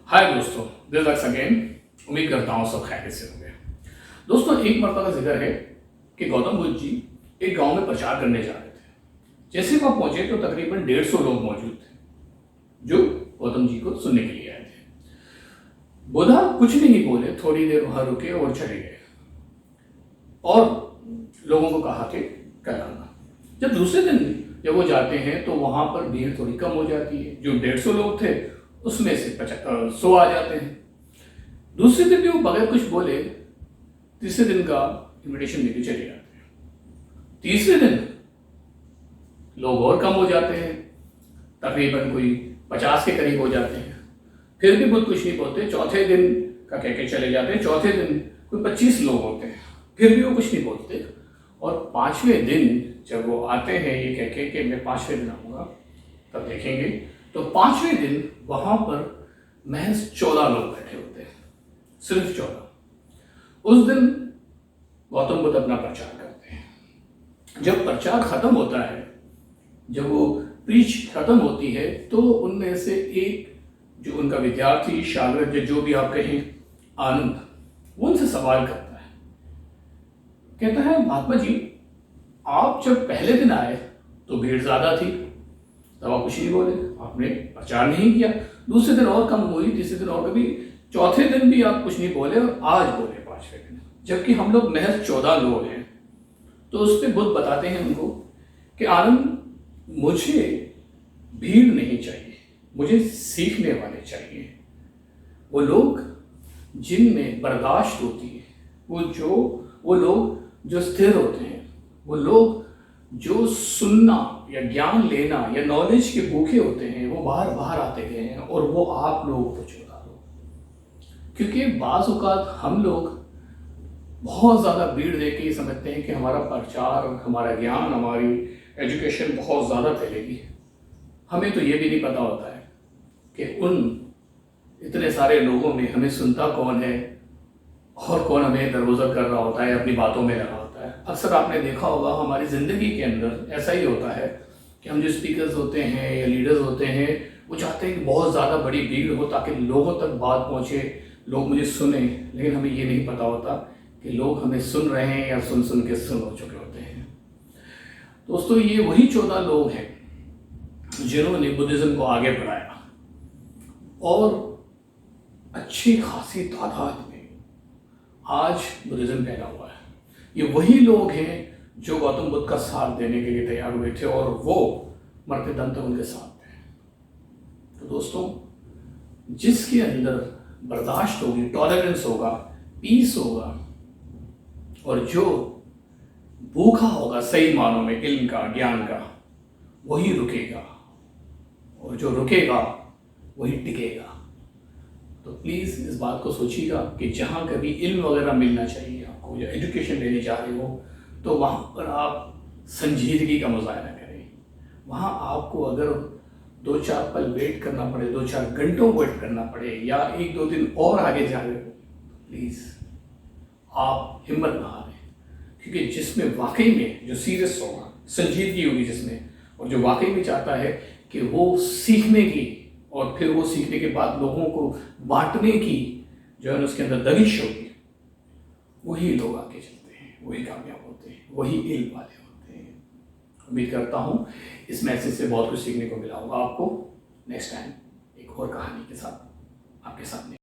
हाय दोस्तों, this lux again. उम्मीद करता हूँ सब खैरियत से होंगे। दोस्तों, एक मर्तबा का जिक्र है कि गौतम बुद्ध जी एक गांव में प्रचार करने जा रहे थे। जैसे वह पहुंचे तो तकरीबन 150 लोग मौजूद थे जो गौतम जी को सुनने के लिए आए थे। बुद्धा कुछ नहीं बोले, थोड़ी देर वहां रुके और चले गए और लोगों को कहा कि क्या करना। जब दूसरे दिन जब वो जाते हैं तो वहां पर भीड़ थोड़ी कम हो जाती है। जो 150 लोग थे उसमें से 100 आ जाते हैं। दूसरे दिन भी वो बगैर कुछ बोले तीसरे दिन का इनविटेशन लेके चले जाते हैं। तीसरे दिन लोग और कम हो जाते हैं, तकरीबन कोई 50 के करीब हो जाते हैं। फिर भी बुद्ध कुछ नहीं बोलते। चौथे दिन का कह के चले जाते हैं। चौथे दिन कोई 25 लोग होते हैं, फिर भी वो कुछ नहीं बोलते। और 5वें दिन जब वो आते हैं ये कह के कि मैं 5वें दिन आऊँगा, तब देखेंगे तो 5वें दिन वहाँ पर महज 14 लोग बैठे होते हैं, सिर्फ 14। उस दिन गौतम बुद्ध अपना प्रचार करते हैं। जब प्रचार खत्म होता है, जब वो प्रीच खत्म होती है, तो उनमें से एक जो उनका विद्यार्थी शागिर्द जो भी आप कहें, आनंद, वो उनसे सवाल करता है। कहता है, महात्मा जी, आप जब पहले दिन आए तो भीड़ ज्यादा थी, तब आप कुछ नहीं बोले, आपने प्रचार नहीं किया। दूसरे दिन और कम हुई, तीसरे दिन और कभी, चौथे दिन भी आप कुछ नहीं बोले और आज बोले 5वें दिन, जबकि हम लोग महज 14 लोग हैं। तो उस पर बुद्ध बताते हैं उनको कि आनंद, मुझे भीड़ नहीं चाहिए, मुझे सीखने वाले चाहिए। वो लोग जिनमें बर्दाश्त होती है, वो लोग जो स्थिर होते हैं, वो लोग जो सुनना या ज्ञान लेना या नॉलेज के भूखे होते हैं, वो बाहर बाहर आते गए हैं। और वो आप लोगों को चुरा लो, क्योंकि बाज़ औक़ात हम लोग बहुत ज़्यादा भीड़ देख के समझते हैं कि हमारा प्रचार, हमारा ज्ञान, हमारी एजुकेशन बहुत ज़्यादा फैलेगी। हमें तो ये भी नहीं पता होता है कि उन इतने सारे लोगों में हमें सुनता कौन है और कौन हमें दरगुजर कर रहा होता है, अपनी बातों में लगा होता है। अक्सर आपने देखा होगा हमारी ज़िंदगी के अंदर ऐसा ही होता है कि हम जो स्पीकर्स होते हैं या लीडर्स होते हैं, वो चाहते हैं कि बहुत ज़्यादा बड़ी भीड़ हो ताकि लोगों तक बात पहुँचे, लोग मुझे सुने। लेकिन हमें ये नहीं पता होता कि लोग हमें सुन रहे हैं या सुन सुन के सुन हो चुके होते हैं। दोस्तों, ये वही 14 लोग हैं जिन्होंने बुद्धिज़्म को आगे बढ़ाया और अच्छी खासी तादाद में आज बुद्धिज़्म पैदा हुआ है। ये वही लोग हैं जो गौतम बुद्ध का साथ देने के लिए तैयार हुए थे और वो मरते दम तक उनके साथ थे। तो दोस्तों, जिसके अंदर बर्दाश्त होगी, टॉलरेंस होगा, पीस होगा, और जो भूखा होगा सही मानों में इल्म का, ज्ञान का, वही रुकेगा, और जो रुकेगा वही टिकेगा। तो प्लीज़ इस बात को सोचिएगा कि जहाँ कभी इल्म वगैरह मिलना चाहिए आपको, या एजुकेशन लेने जा रहे हो, तो वहाँ पर आप संजीदगी का मुजाहरा करें। वहाँ आपको अगर 2-4 पल वेट करना पड़े, 2-4 घंटों वेट करना पड़े, या 1-2 दिन और आगे जा रहे हो, प्लीज़ आप हिम्मत ना हारें। क्योंकि जिसमें वाकई में जो सीरियस होगा, संजीदगी होगी जिसमें, और जो वाकई में चाहता है कि वो सीखने की और फिर वो सीखने के बाद लोगों को बांटने की जो है उसके अंदर दबिश होगी, वही लोग आगे चलते हैं, वही कामयाब होते हैं, वही इल्म वाले होते हैं। उम्मीद करता हूँ इस मैसेज से बहुत कुछ सीखने को मिला होगा आपको। नेक्स्ट टाइम एक और कहानी के साथ आपके सामने